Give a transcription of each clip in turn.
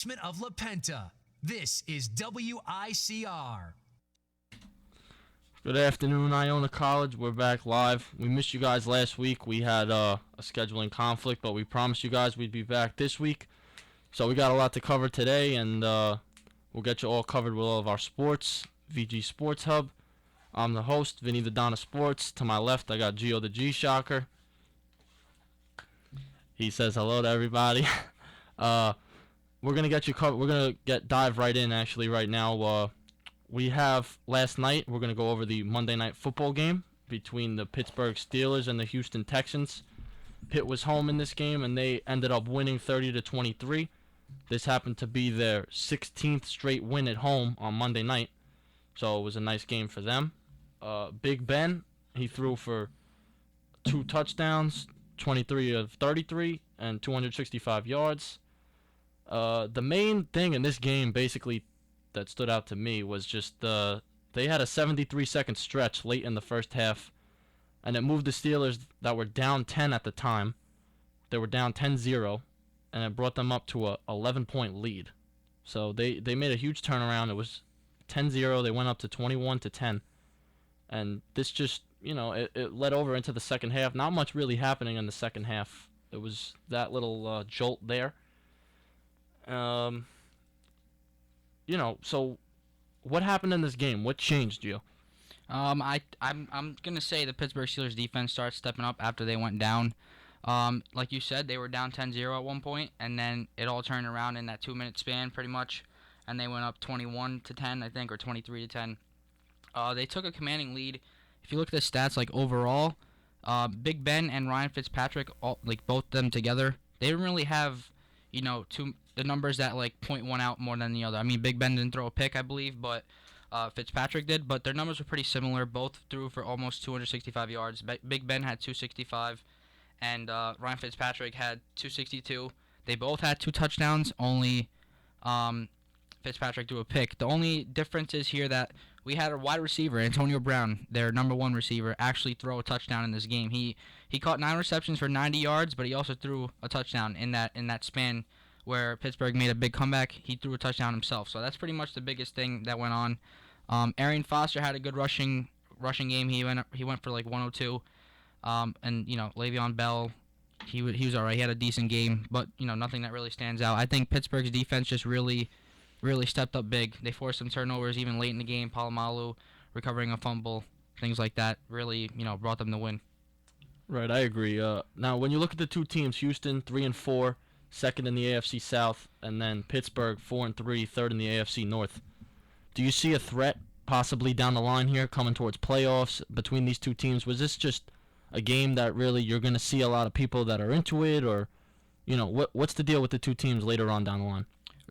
Of La Penta. This is WICR. Good afternoon, Iona College. We're back live. We missed you guys last week. We had a scheduling conflict, but we promised you guys we'd be back this week. So we got a lot to cover today, and we'll get you all covered with all of our sports. VG Sports Hub. I'm the host, Vinny the Donna Sports. To my left, I got Gio the G-Shocker. He says hello to everybody. We're gonna get you covered. We're gonna dive right in actually right now. We have last night. We're gonna go over the Monday Night Football game between the Pittsburgh Steelers and the Houston Texans. Pitt was home in this game and they ended up winning 30-23. This happened to be their 16th straight win at home on Monday night, so it was a nice game for them. Big Ben, he threw for 2 touchdowns, 23 of 33, and 265 yards. The main thing in this game, basically, that stood out to me was just they had a 73-second stretch late in the first half, and it moved the Steelers that were down 10 at the time. They were down 10-0, and it brought them up to a 11-point lead. So they made a huge turnaround. It was 10-0. They went up to 21-10, and this just, it led over into the second half. Not much really happening in the second half. It was that little jolt there. So what happened in this game? What changed, you? I'm gonna say the Pittsburgh Steelers defense started stepping up after they went down. Like you said, they were down 10-0 at one point, and then it all turned around in that 2-minute span, pretty much, and they went up 21-10, I think, or 23-10. They took a commanding lead. If you look at the stats, like overall, Big Ben and Ryan Fitzpatrick, both them together, they didn't really have, the numbers that point one out more than the other. I mean, Big Ben didn't throw a pick, I believe, but Fitzpatrick did. But their numbers were pretty similar. Both threw for almost 265 yards. Big Ben had 265, and Ryan Fitzpatrick had 262. They both had 2 touchdowns. Only Fitzpatrick threw a pick. The only difference is here that we had a wide receiver, Antonio Brown, their number 1 receiver, actually throw a touchdown in this game. He caught 9 receptions for 90 yards, but he also threw a touchdown in that span where Pittsburgh made a big comeback. He threw a touchdown himself. So that's pretty much the biggest thing that went on. Arian Foster had a good rushing game. He went for 102. And Le'Veon Bell, he was all right. He had a decent game, but nothing that really stands out. I think Pittsburgh's defense just really stepped up big. They forced some turnovers even late in the game. Polamalu recovering a fumble, things like that, really brought them the win. Right, I agree. Now, when you look at the two teams, Houston 3-4, second in the AFC South, and then Pittsburgh 4-3, third in the AFC North. Do you see a threat possibly down the line here coming towards playoffs between these two teams? Was this just a game that really you're going to see a lot of people that are into it, or what's the deal with the two teams later on down the line?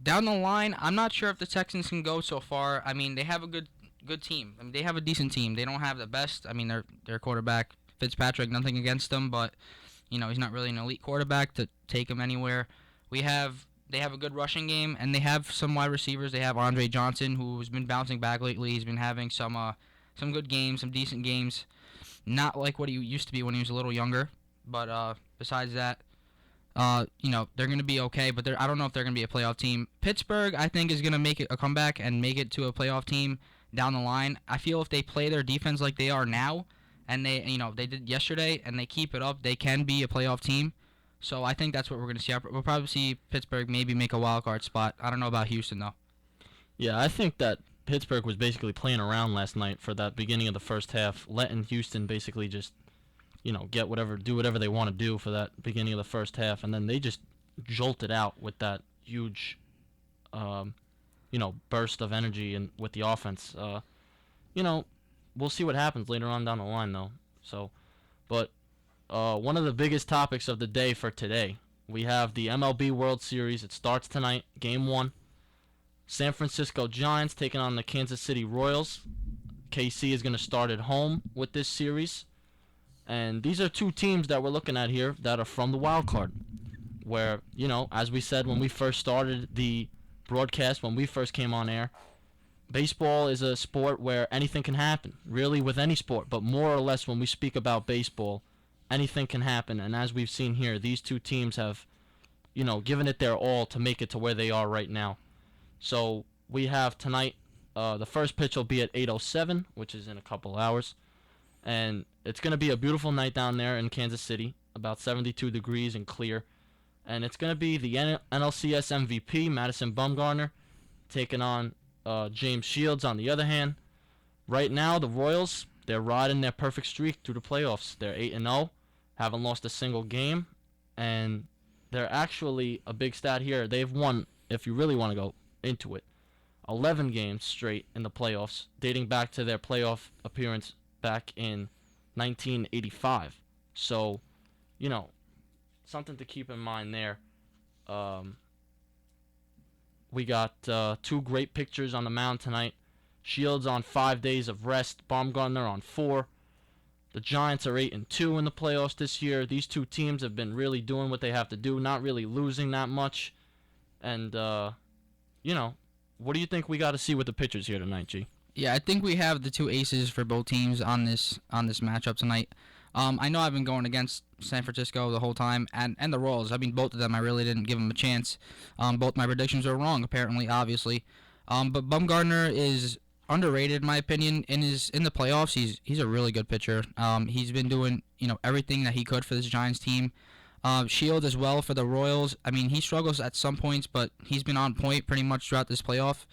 Down the line, I'm not sure if the Texans can go so far. I mean, they have a good team. I mean, they have a decent team. They don't have the best. I mean, their quarterback Fitzpatrick, nothing against him, but he's not really an elite quarterback to take him anywhere. They have a good rushing game, and they have some wide receivers. They have Andre Johnson, who's been bouncing back lately. He's been having some good games, some decent games. Not like what he used to be when he was a little younger, but besides that, they're going to be okay, but I don't know if they're going to be a playoff team. Pittsburgh, I think, is going to make it a comeback and make it to a playoff team down the line. I feel if they play their defense like they are now, and they did yesterday, and they keep it up, they can be a playoff team. So I think that's what we're going to see. We'll probably see Pittsburgh maybe make a wild card spot. I don't know about Houston, though. Yeah, I think that Pittsburgh was basically playing around last night for that beginning of the first half, letting Houston basically just, do whatever they want to do for that beginning of the first half, and then they just jolted out with that huge, burst of energy and with the offense. We'll see what happens later on down the line, though. So, but one of the biggest topics of the day for today, we have the MLB World Series. It starts tonight, Game 1. San Francisco Giants taking on the Kansas City Royals. KC is going to start at home with this series. And these are two teams that we're looking at here that are from the wild card. Where, as we said when we first started the broadcast, when we first came on air, baseball is a sport where anything can happen, really with any sport. But more or less when we speak about baseball, anything can happen. And as we've seen here, these two teams have giving it their all to make it to where they are right now. So we have tonight, the first pitch will be at 8:07, which is in a couple hours. And it's going to be a beautiful night down there in Kansas City, about 72 degrees and clear. And it's going to be the NLCS MVP, Madison Bumgarner, taking on James Shields on the other hand. Right now, the Royals, they're riding their perfect streak through the playoffs. They're 8-0, haven't lost a single game. And they're actually, a big stat here, they've won, if you really want to go into it, 11 games straight in the playoffs, dating back to their playoff appearance back in 1985. So, something to keep in mind there. We got 2 great pitchers on the mound tonight. Shields on 5 days of rest. Baumgartner on 4. The Giants are 8-2 in the playoffs this year. These two teams have been really doing what they have to do, not really losing that much. And, what do you think we got to see with the pitchers here tonight, G? Yeah, I think we have the 2 aces for both teams on this matchup tonight. I know I've been going against San Francisco the whole time, and the Royals. I mean, both of them, I really didn't give them a chance. Both my predictions were wrong, apparently, obviously. But Bumgarner is underrated, in my opinion. In the playoffs, he's a really good pitcher. He's been doing everything that he could for this Giants team. Shields as well for the Royals. I mean, he struggles at some points, but he's been on point pretty much throughout this playoff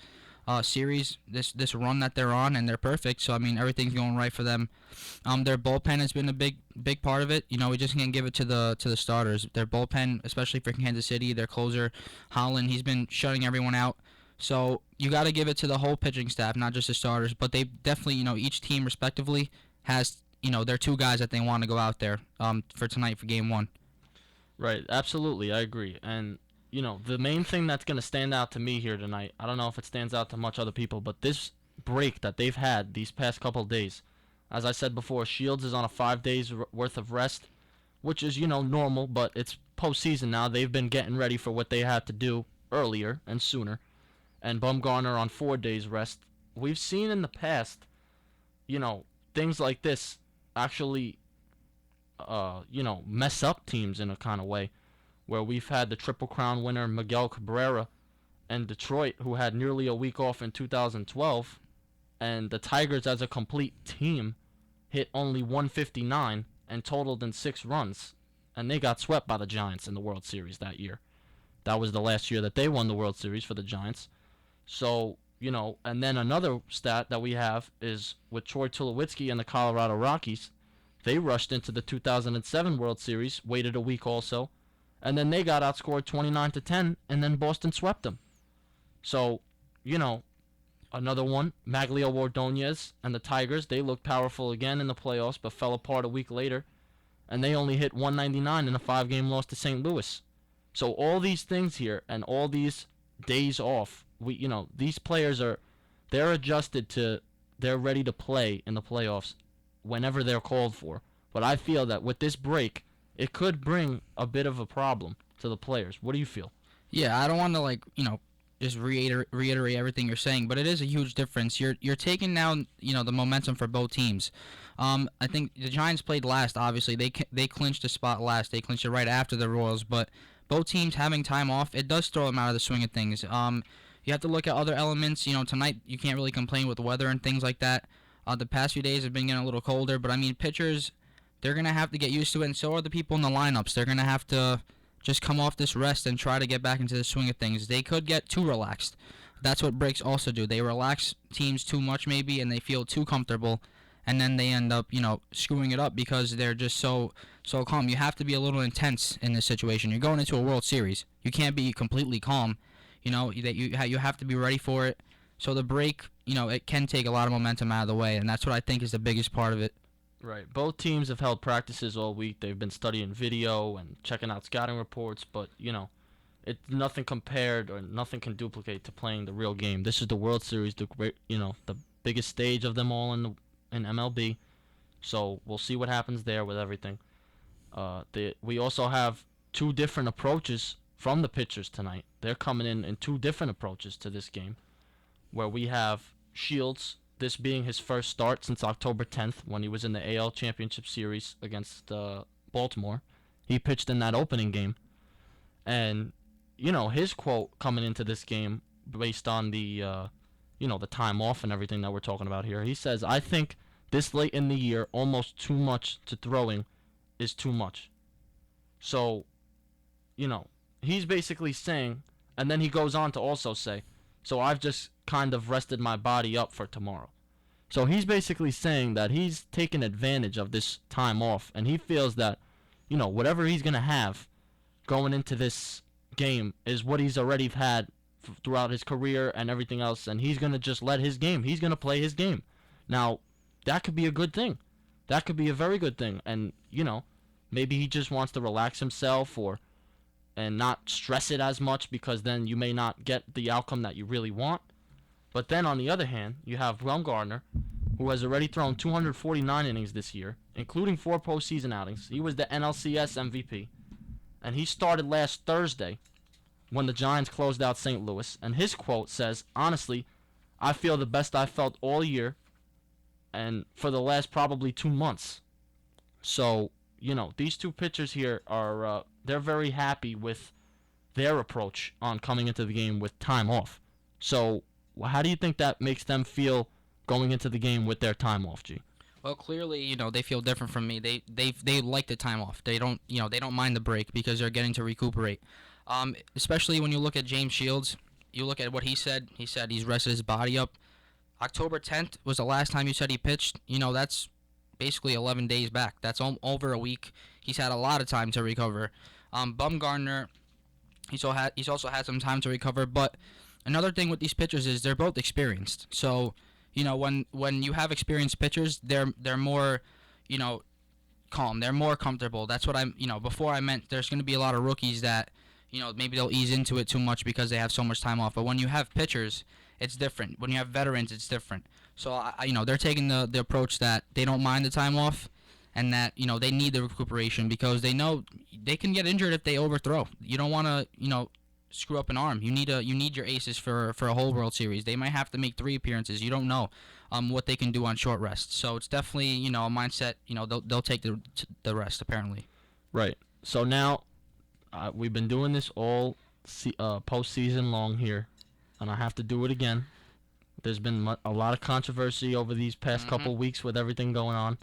series, this run that they're on, and they're perfect. So I mean, everything's going right for them. Their bullpen has been a big part of it. We just can't give it to the starters. Their bullpen, especially for Kansas City, their closer Holland, he's been shutting everyone out. So you got to give it to the whole pitching staff, not just the starters. But they definitely, each team respectively has their 2 guys that they want to go out there for tonight for Game 1. Right, absolutely, I agree. And the main thing that's going to stand out to me here tonight, I don't know if it stands out to much other people, but this break that they've had these past couple days, as I said before, Shields is on a 5 days worth of rest, which is, normal, but it's postseason now. They've been getting ready for what they had to do earlier and sooner. And Bumgarner on 4 days rest. We've seen in the past, things like this actually, mess up teams in a kind of way, where we've had the Triple Crown winner Miguel Cabrera and Detroit, who had nearly a week off in 2012, and the Tigers as a complete team hit only 159 and totaled in 6 runs, and they got swept by the Giants in the World Series that year. That was the last year that they won the World Series for the Giants. So, and then another stat that we have is with Troy Tulowitzki and the Colorado Rockies, they rushed into the 2007 World Series, waited a week also, and then they got outscored 29-10, and then Boston swept them. So, another one, Maglio Ordonez and the Tigers, they looked powerful again in the playoffs, but fell apart a week later, and they only hit 199 in a 5-game loss to St. Louis. So all these things here and all these days off, these players they're adjusted to, they're ready to play in the playoffs whenever they're called for. But I feel that with this break, it could bring a bit of a problem to the players. What do you feel? Yeah, I don't want to just reiterate everything you're saying, but it is a huge difference. You're taking down the momentum for both teams. I think the Giants played last. Obviously, they clinched a spot last. They clinched it right after the Royals, but both teams having time off, it does throw them out of the swing of things. You have to look at other elements. Tonight you can't really complain with weather and things like that. The past few days have been getting a little colder, but I mean, pitchers, they're going to have to get used to it, and so are the people in the lineups. They're going to have to just come off this rest and try to get back into the swing of things. They could get too relaxed. That's what breaks also do. They relax teams too much maybe, and they feel too comfortable, and then they end up, screwing it up because they're just so calm. You have to be a little intense in this situation. You're going into a World Series. You can't be completely calm. That you have to be ready for it. So the break, it can take a lot of momentum out of the way, and that's what I think is the biggest part of it. Right. Both teams have held practices all week. They've been studying video and checking out scouting reports, but, it's nothing compared or nothing can duplicate to playing the real game. This is the World Series, the biggest stage of them all in MLB. So we'll see what happens there with everything. We also have 2 different approaches from the pitchers tonight. They're coming in 2 different approaches to this game, where we have Shields, this being his first start since October 10th when he was in the AL Championship Series against Baltimore. He pitched in that opening game. And, his quote coming into this game based on the, the time off and everything that we're talking about here, he says, I think this late in the year, almost too much to throwing is too much. So, he's basically saying, and then he goes on to also say, so I've just kind of rested my body up for tomorrow. So he's basically saying that he's taken advantage of this time off, and he feels that, whatever he's going to have going into this game is what he's already had throughout his career and everything else, and he's going to just let his game. He's going to play his game. Now, that could be a good thing. That could be a very good thing. And, maybe he just wants to relax himself and not stress it as much, because then you may not get the outcome that you really want. But then on the other hand, you have Bumgarner, who has already thrown 249 innings this year, including 4 postseason outings. He was the NLCS MVP, and he started last Thursday when the Giants closed out St. Louis. And his quote says, honestly, I feel the best I felt all year and for the last probably 2 months. So, these two pitchers here are they're very happy with their approach on coming into the game with time off. So, how do you think that makes them feel going into the game with their time off, G? Well, clearly, they feel different from me. They like the time off. They don't mind the break because they're getting to recuperate. Especially when you look at James Shields, you look at what he said. He said he's rested his body up. October 10th was the last time you said he pitched. That's basically 11 days back. That's over a week. He's had a lot of time to recover. Bumgarner, he's also had some time to recover. But another thing with these pitchers is they're both experienced. So, when you have experienced pitchers, they're more, calm. They're more comfortable. That's what before I meant there's going to be a lot of rookies that, maybe they'll ease into it too much because they have so much time off. But when you have pitchers, it's different. When you have veterans, it's different. So, they're taking the approach that they don't mind the time off and that, they need the recuperation because they know they can get injured if they overthrow. You don't want to, screw up an arm. You need your aces for a whole World Series. They might have to make 3 appearances. You don't know what they can do on short rest. So it's definitely, a mindset, they'll take the rest apparently. Right. So now we've been doing this all postseason long here, and I have to do it again. There's been a lot of controversy over these past couple weeks with everything going on.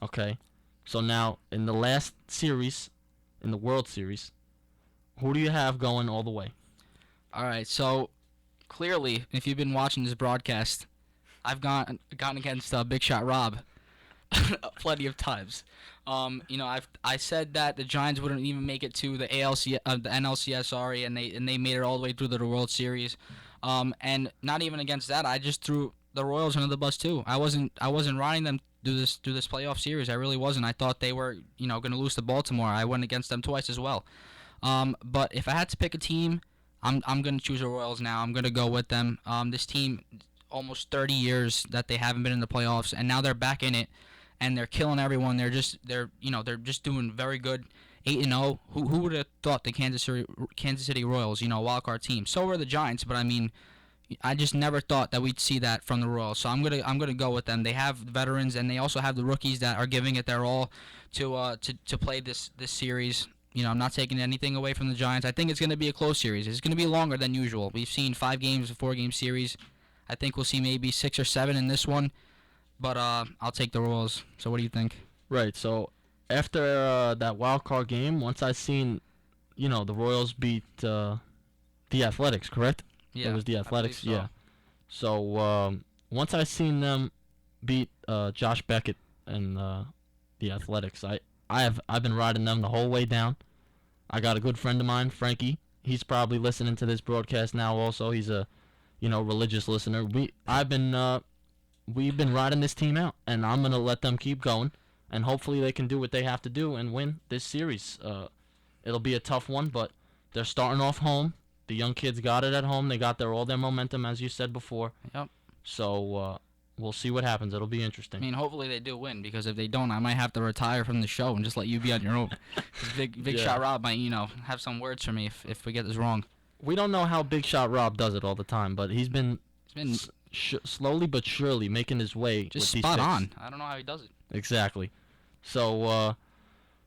Okay. So now, in the last series, in the World Series, who do you have going all the way? All right. So, clearly, if you've been watching this broadcast, I've gone against Big Shot Rob plenty of times. I said that the Giants wouldn't even make it to the NLCS, sorry, and they made it all the way through the World Series. And not even against that, I just threw the Royals under the bus too. I wasn't riding them through this playoff series. I really wasn't. I thought they were, going to lose to Baltimore. I went against them twice as well. But if I had to pick a team, I'm going to choose the Royals now. I'm going to go with them. This team, almost 30 years that they haven't been in the playoffs, and now they're back in it, and they're killing everyone. They're just doing very good. 8-0. Who would have thought the Kansas City Royals, wild card team? So were the Giants, but I mean, I just never thought that we'd see that from the Royals. So I'm gonna go with them. They have veterans, and they also have the rookies that are giving it their all to play this series. I'm not taking anything away from the Giants. I think it's going to be a close series. It's going to be longer than usual. We've seen 5 games, a 4-game series. I think we'll see maybe 6 or 7 in this one. But I'll take the Royals. So what do you think? Right. So after that wild card game, once I seen, the Royals beat the Athletics, correct? Yeah, it was the Athletics. I believe so. Yeah. So once I seen them beat Josh Beckett and the Athletics, I've been riding them the whole way down. I got a good friend of mine, Frankie. He's probably listening to this broadcast now. Also, he's a religious listener. We've been riding this team out, and I'm gonna let them keep going, and hopefully they can do what they have to do and win this series. It'll be a tough one, but they're starting off home. The young kids got it at home. They got all their momentum, as you said before. Yep. So we'll see what happens. It'll be interesting. I mean, hopefully they do win, because if they don't, I might have to retire from the show and just let you be on your own. Big Shot Rob might, have some words for me if we get this wrong. We don't know how Big Shot Rob does it all the time, but he's been slowly but surely making his way just with spot these picks. on. I don't know how he does it. Exactly. So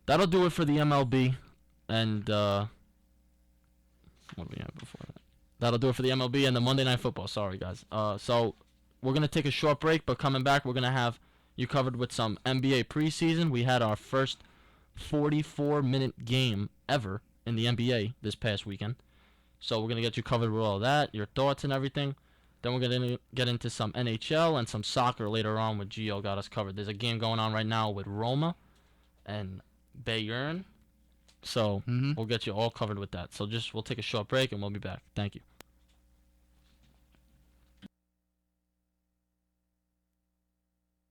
that'll do it for the MLB, and What do we have before that? That'll do it for the MLB and the Monday Night Football. Sorry, guys. So we're going to take a short break, but coming back, we're going to have you covered with some NBA preseason. We had our first 44-minute game ever in the NBA this past weekend. So we're going to get you covered with all that, your thoughts and everything. Then we're going to get into some NHL and some soccer later on with Gio got us covered. There's a game going on right now with Roma and Bayern. So we'll get you all covered with that. So we'll take a short break and we'll be back. Thank you.